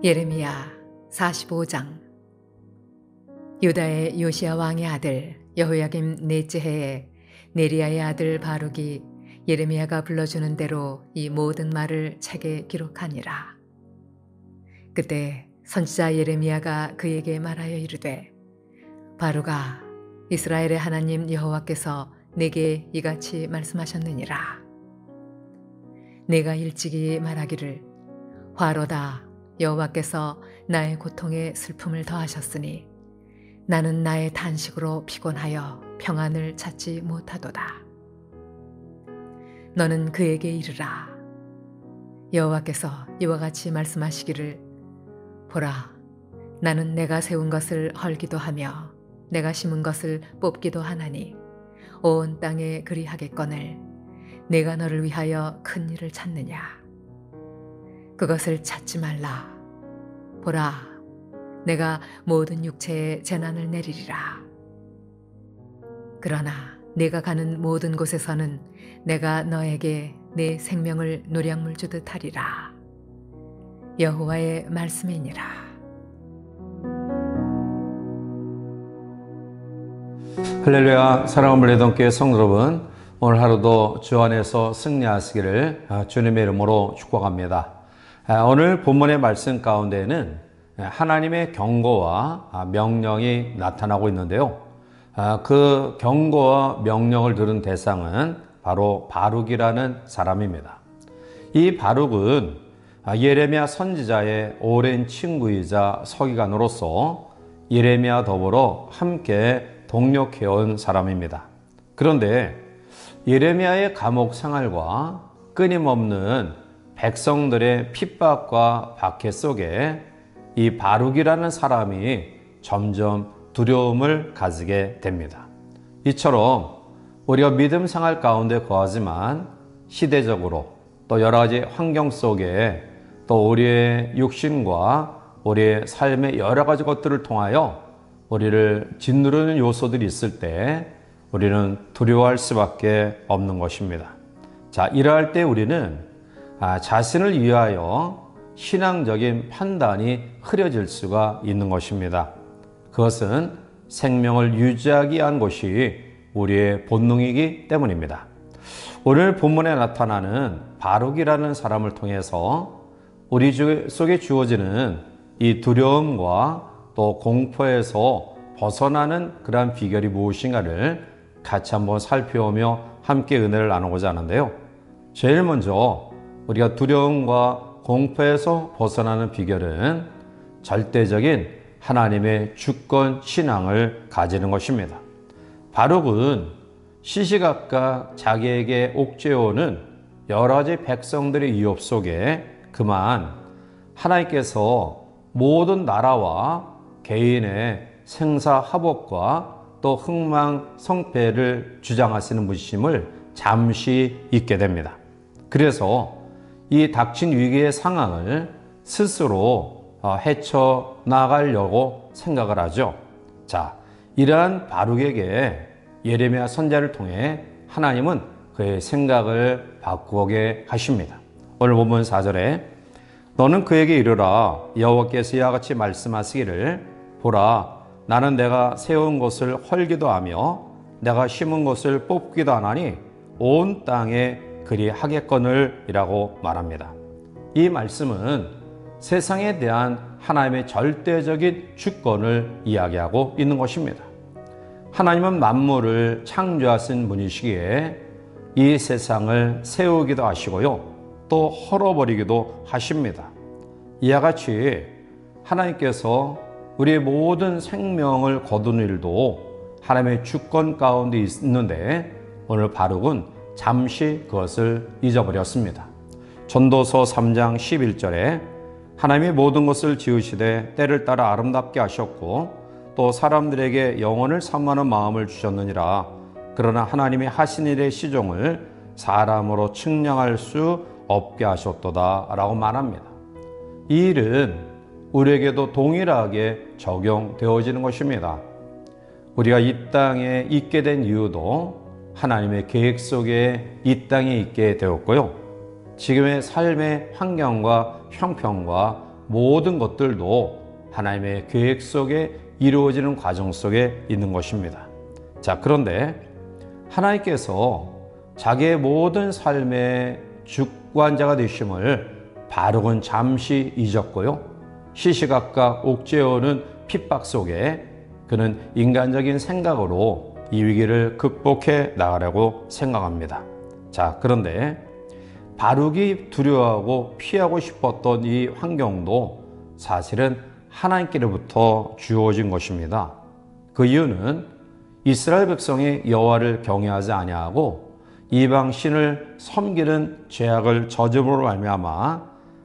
예레미야 45장. 유다의 요시야 왕의 아들 여호야김 넷째 해에 네리야의 아들 바룩이 예레미야가 불러주는 대로 이 모든 말을 책에 기록하니라. 그때 선지자 예레미야가 그에게 말하여 이르되, 바룩아, 이스라엘의 하나님 여호와께서 내게 이같이 말씀하셨느니라. 내가 일찍이 말하기를, 화로다, 여호와께서 나의 고통에 슬픔을 더하셨으니 나는 나의 탄식으로 피곤하여 평안을 찾지 못하도다. 너는 그에게 이르라. 여호와께서 이와 같이 말씀하시기를, 보라, 나는 내가 세운 것을 헐기도 하며 내가 심은 것을 뽑기도 하나니 온 땅에 그리하겠거늘 내가 너를 위하여 큰 일을 찾느냐. 그것을 찾지 말라. 보라, 내가 모든 육체에 재난을 내리리라. 그러나 네가 가는 모든 곳에서는 내가 너에게 내 생명을 노량물 주듯 하리라. 여호와의 말씀이니라. 할렐루야. 사랑하는 물레동교회 성도 여러분, 오늘 하루도 주 안에서 승리하시기를 주님의 이름으로 축복합니다. 오늘 본문의 말씀 가운데에는 하나님의 경고와 명령이 나타나고 있는데요. 그 경고와 명령을 들은 대상은 바로 바룩이라는 사람입니다. 이 바룩은 예레미야 선지자의 오랜 친구이자 서기관으로서 예레미야 더불어 함께 동역해온 사람입니다. 그런데 예레미야의 감옥 생활과 끊임없는 백성들의 핍박과 박해 속에 이 바룩이라는 사람이 점점 두려움을 가지게 됩니다. 이처럼 우리가 믿음 생활 가운데 거하지만 시대적으로 또 여러 가지 환경 속에 또 우리의 육신과 우리의 삶의 여러 가지 것들을 통하여 우리를 짓누르는 요소들이 있을 때 우리는 두려워할 수밖에 없는 것입니다. 자, 이러할 때 우리는 자신을 위하여 신앙적인 판단이 흐려질 수가 있는 것입니다. 그것은 생명을 유지하기 위한 것이 우리의 본능이기 때문입니다. 오늘 본문에 나타나는 바룩이라는 사람을 통해서 우리 속에 주어지는 이 두려움과 또 공포에서 벗어나는 그러한 비결이 무엇인가를 같이 한번 살펴보며 함께 은혜를 나누고자 하는데요. 제일 먼저 우리가 두려움과 공포에서 벗어나는 비결은 절대적인 하나님의 주권 신앙을 가지는 것입니다. 바룩은 시시각각 자기에게 옥죄어오는 여러 가지 백성들의 위협 속에 그만 하나님께서 모든 나라와 개인의 생사화복과 또 흥망성패를 주장하시는 분이심을 잠시 잊게 됩니다. 그래서 이 닥친 위기의 상황을 스스로 헤쳐나가려고 생각을 하죠. 자, 이러한 바룩에게 예레미야 선지자를 통해 하나님은 그의 생각을 바꾸게 하십니다. 오늘 본문 4절에 너는 그에게 이르라. 여호와께서 이와 같이 말씀하시기를, 보라, 나는 내가 세운 것을 헐기도 하며 내가 심은 것을 뽑기도 하나니 온 땅에 그리하겠거늘 이라고 말합니다. 이 말씀은 세상에 대한 하나님의 절대적인 주권을 이야기하고 있는 것입니다. 하나님은 만물을 창조하신 분이시기에 이 세상을 세우기도 하시고요, 또 헐어버리기도 하십니다. 이와 같이 하나님께서 우리의 모든 생명을 거두는 일도 하나님의 주권 가운데 있는데 오늘 바룩은 잠시 그것을 잊어버렸습니다. 전도서 3장 11절에 하나님이 모든 것을 지으시되 때를 따라 아름답게 하셨고 또 사람들에게 영혼을 사모하는 마음을 주셨느니라. 그러나 하나님이 하신 일의 시종을 사람으로 측량할 수 없게 하셨도다 라고 말합니다. 이 일은 우리에게도 동일하게 적용되어지는 것입니다. 우리가 이 땅에 있게 된 이유도 하나님의 계획 속에 이 땅에 있게 되었고요. 지금의 삶의 환경과 형편과 모든 것들도 하나님의 계획 속에 이루어지는 과정 속에 있는 것입니다. 자, 그런데 하나님께서 자기의 모든 삶의 주관자가 되심을 바룩은 잠시 잊었고요. 시시각각 옥죄어오는 핍박 속에 그는 인간적인 생각으로 이 위기를 극복해 나가려고 생각합니다. 자, 그런데 바룩이 두려워하고 피하고 싶었던 이 환경도 사실은 하나님께로부터 주어진 것입니다. 그 이유는 이스라엘 백성이 여호와를 경외하지 아니하고 이방 신을 섬기는 죄악을 저짐으로 말미암아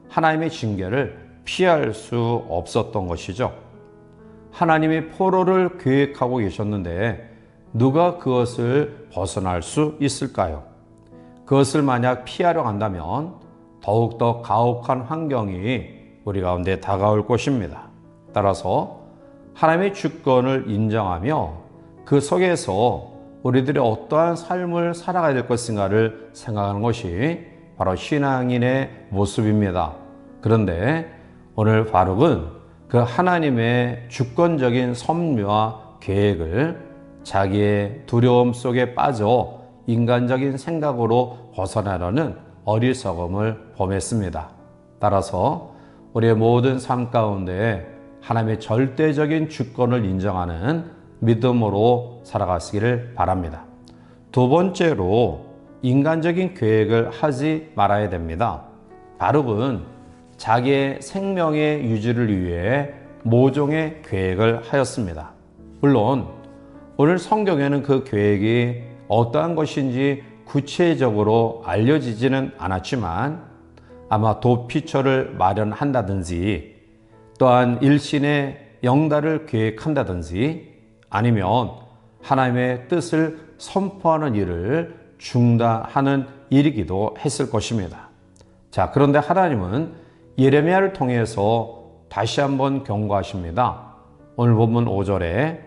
하나님의 징계를 피할 수 없었던 것이죠. 하나님이 포로를 계획하고 계셨는데 누가 그것을 벗어날 수 있을까요? 그것을 만약 피하려 한다면 더욱더 가혹한 환경이 우리 가운데 다가올 것입니다. 따라서 하나님의 주권을 인정하며 그 속에서 우리들이 어떠한 삶을 살아가야 될 것인가를 생각하는 것이 바로 신앙인의 모습입니다. 그런데 오늘 바룩은 그 하나님의 주권적인 섭리와 계획을 자기의 두려움 속에 빠져 인간적인 생각으로 벗어나려는 어리석음을 범했습니다. 따라서 우리의 모든 삶 가운데 하나님의 절대적인 주권을 인정하는 믿음으로 살아가시기를 바랍니다. 두 번째로 인간적인 계획을 하지 말아야 됩니다. 바룩은 자기의 생명의 유지를 위해 모종의 계획을 하였습니다. 물론 오늘 성경에는 그 계획이 어떠한 것인지 구체적으로 알려지지는 않았지만 아마 도피처를 마련한다든지 또한 일신의 영달을 계획한다든지 아니면 하나님의 뜻을 선포하는 일을 중단하는 일이기도 했을 것입니다. 자, 그런데 하나님은 예레미야를 통해서 다시 한번 경고하십니다. 오늘 본문 5절에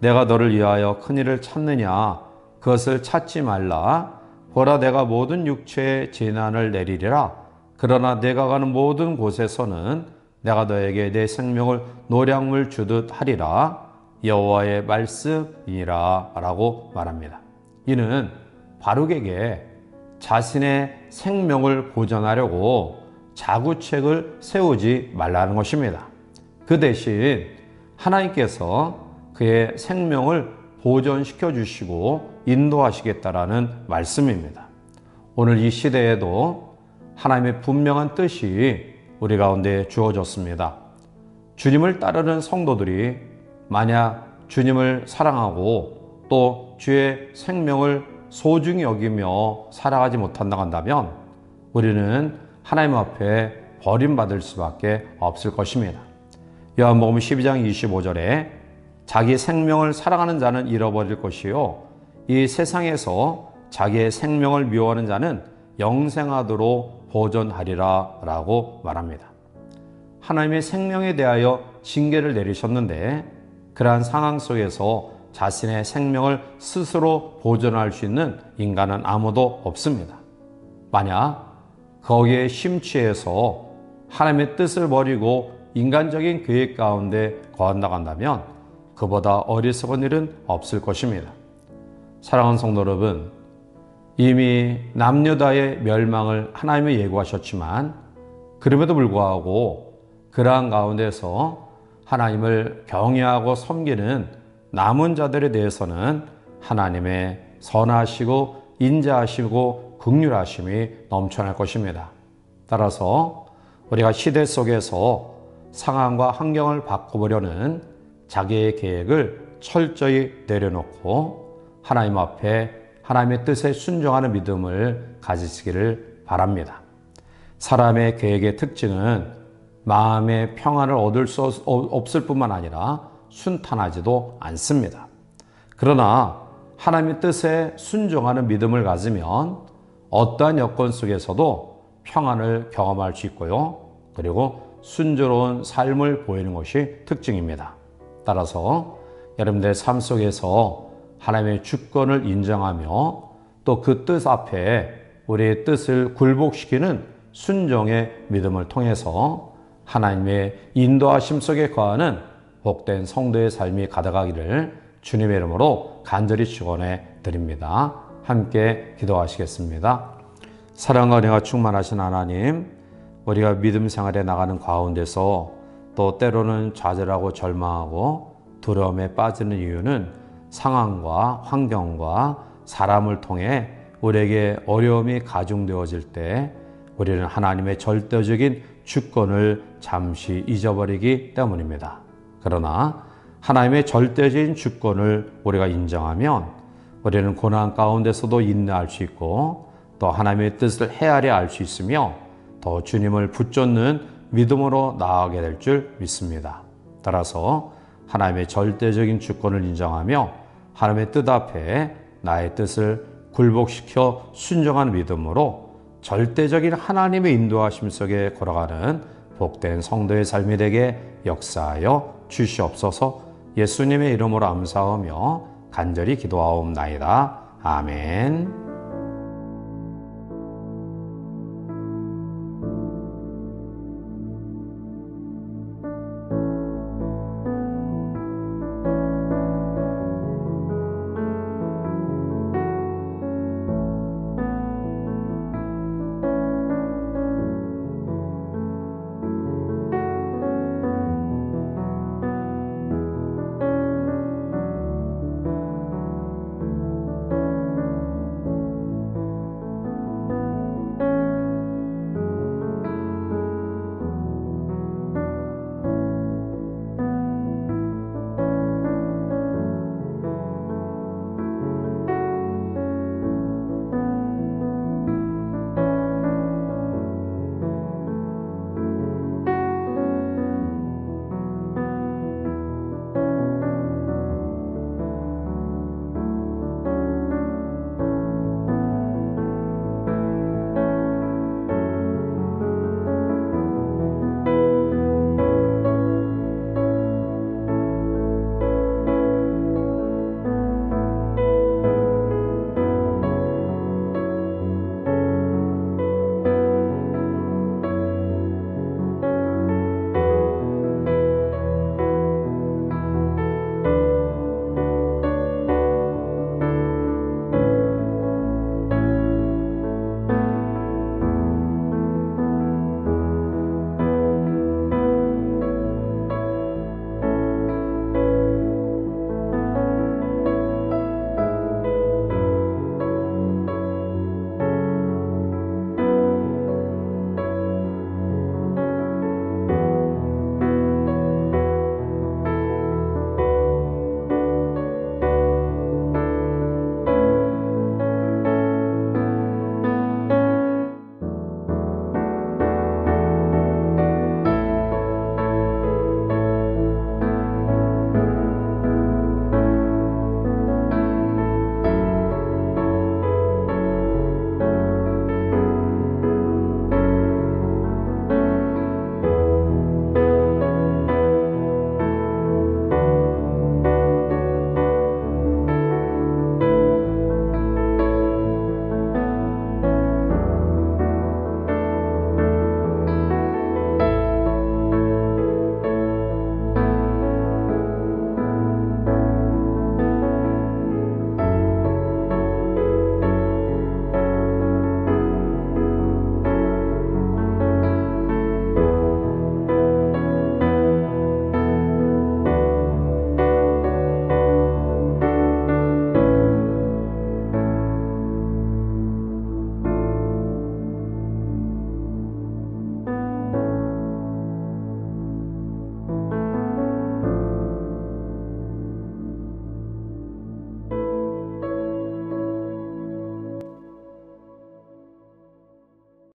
내가 너를 위하여 큰 일을 찾느냐 그것을 찾지 말라. 보라 내가 모든 육체에 재난을 내리리라. 그러나 내가 가는 모든 곳에서는 내가 너에게 내 생명을 노량물 주듯 하리라. 여호와의 말씀이니라 라고 말합니다. 이는 바룩에게 자신의 생명을 보존하려고 자구책을 세우지 말라는 것입니다. 그 대신 하나님께서 그의 생명을 보존시켜 주시고 인도하시겠다라는 말씀입니다. 오늘 이 시대에도 하나님의 분명한 뜻이 우리 가운데 주어졌습니다. 주님을 따르는 성도들이 만약 주님을 사랑하고 또 주의 생명을 소중히 여기며 살아가지 못한다고 한다면 우리는 하나님 앞에 버림받을 수밖에 없을 것입니다. 요한복음 12장 25절에 자기 생명을 사랑하는 자는 잃어버릴 것이요 이 세상에서 자기의 생명을 미워하는 자는 영생하도록 보존하리라 라고 말합니다. 하나님의 생명에 대하여 징계를 내리셨는데 그러한 상황 속에서 자신의 생명을 스스로 보존할 수 있는 인간은 아무도 없습니다. 만약 거기에 심취해서 하나님의 뜻을 버리고 인간적인 계획 가운데 거한다고 한다면 그보다 어리석은 일은 없을 것입니다. 사랑하는 성도 여러분, 이미 남유다의 멸망을 하나님이 예고하셨지만 그럼에도 불구하고 그러한 가운데서 하나님을 경외하고 섬기는 남은 자들에 대해서는 하나님의 선하시고 인자하시고 긍휼하심이 넘쳐날 것입니다. 따라서 우리가 시대 속에서 상황과 환경을 바꿔보려는 자기의 계획을 철저히 내려놓고 하나님 앞에 하나님의 뜻에 순종하는 믿음을 가지시기를 바랍니다. 사람의 계획의 특징은 마음의 평안을 얻을 수 없을 뿐만 아니라 순탄하지도 않습니다. 그러나 하나님의 뜻에 순종하는 믿음을 가지면 어떠한 여건 속에서도 평안을 경험할 수 있고요. 그리고 순조로운 삶을 보이는 것이 특징입니다. 따라서 여러분들의 삶 속에서 하나님의 주권을 인정하며 또 그 뜻 앞에 우리의 뜻을 굴복시키는 순종의 믿음을 통해서 하나님의 인도하심 속에 거하는 복된 성도의 삶이 가득하기를 주님의 이름으로 간절히 축원해 드립니다. 함께 기도하시겠습니다. 사랑과 은혜가 충만하신 하나님, 우리가 믿음 생활에 나가는 가운데서 또 때로는 좌절하고 절망하고 두려움에 빠지는 이유는 상황과 환경과 사람을 통해 우리에게 어려움이 가중되어질 때 우리는 하나님의 절대적인 주권을 잠시 잊어버리기 때문입니다. 그러나 하나님의 절대적인 주권을 우리가 인정하면 우리는 고난 가운데서도 인내할 수 있고 또 하나님의 뜻을 헤아려 알 수 있으며 더 주님을 붙잡는 믿음으로 나아가게 될 줄 믿습니다. 따라서 하나님의 절대적인 주권을 인정하며 하나님의 뜻 앞에 나의 뜻을 굴복시켜 순종하는 믿음으로 절대적인 하나님의 인도하심 속에 걸어가는 복된 성도의 삶이 되게 역사하여 주시옵소서. 예수님의 이름으로 감사하며 간절히 기도하옵나이다. 아멘.